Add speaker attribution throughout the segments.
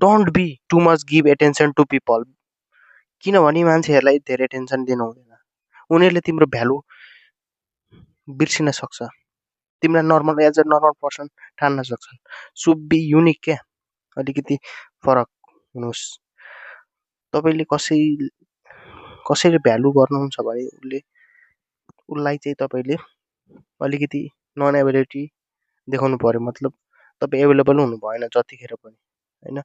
Speaker 1: Don't be too much give attention to people. किनभने मान्छेहरूलाई धेरै टेन्सन दिनु हुँदैन। उनीहरूले तिम्रो भ्यालु बिर्सिन सक्छ, तिमीलाई normal as a normal person ठान्न सक्छन्। सुड बी युनिक क्या, अलिकति फरक हुनुहोस्। तपाईँले कसैले भ्यालु गर्नुहुन्छ भने उसलाई चाहिँ तपाईँले अलिकति नन एभाइलेबिलिटी देखाउनु पऱ्यो। मतलब तपाईँ एभाइलेबल हुनु भएन जतिखेर पनि, होइन।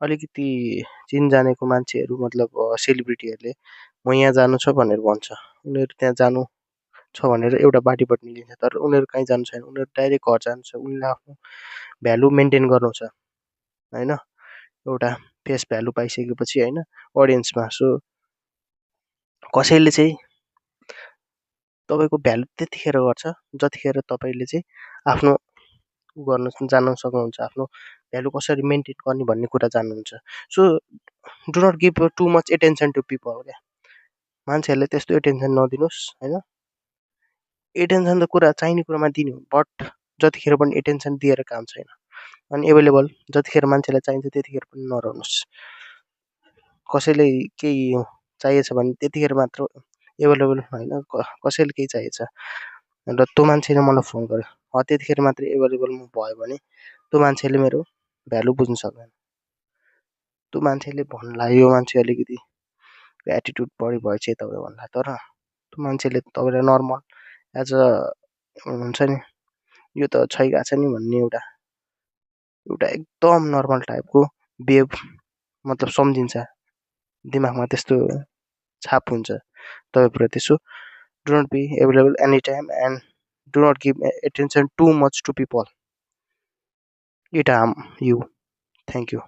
Speaker 1: अलिकति चिनजानेको मान्छेहरू मतलब सेलिब्रिटीहरूले म यहाँ जानु छ भनेर भन्छ, उनीहरू त्यहाँ जानु छ भनेर एउटा बाटोबाट निस्किन्छ, तर उनीहरू कहीँ जानु छैन, उनीहरू डाइरेक्ट घर जान्छ। उनीहरूले आफ्नो भ्यालु मेन्टेन गर्नु छ, होइन, एउटा फेस भ्यालु पाइसकेपछि, होइन, अडियन्समा। सो कसैले चाहिँ तपाईँको भ्यालु त्यतिखेर गर्छ जतिखेर तपाईँले चाहिँ आफ्नो जान्न सक्नुहुन्छ, आफ्नो भ्यालु कसरी मेन्टेन गर्ने भन्ने कुरा जान्नुहुन्छ। So do not give too much attention to people क्या। मान्छेहरूले त्यस्तो एटेन्सन नदिनुहोस्, होइन। एटेन्सन त कुरा चाहिने कुरामा दिनु, बट जतिखेर पनि एटेन्सन दिएर काम छैन। अनि एभाइलेबल जतिखेर मान्छेलाई चाहिन्छ त्यतिखेर पनि नरहनुहोस्। कसैले केही चाहिएछ भने त्यतिखेर मात्र एभाइलेबल, होइन। कसैले केही चाहिएछ र त्यो मान्छेले मलाई फोन गर्यो, त्यतिखेर मात्र एभाइलेबल म भयो भने त्यो मान्छेले मेरो भ्यालु बुझ्नु सक्दैन। त्यो मान्छेले भन्ला यो मान्छे अलिकति एटिट्युड बढी भएछ तपाईँ भन्ला, तर त्यो मान्छेले तपाईँलाई नर्मल एज अ हुन्छ नि, यो त छै गएको छ नि भन्ने एउटा एकदम नर्मल टाइपको बिहेभ मतलब सम्झिन्छ, दिमागमा त्यस्तो छाप हुन्छ तपाईँप्रति। So do not be available any time and do not give attention to much to people. It harm you. Thank you.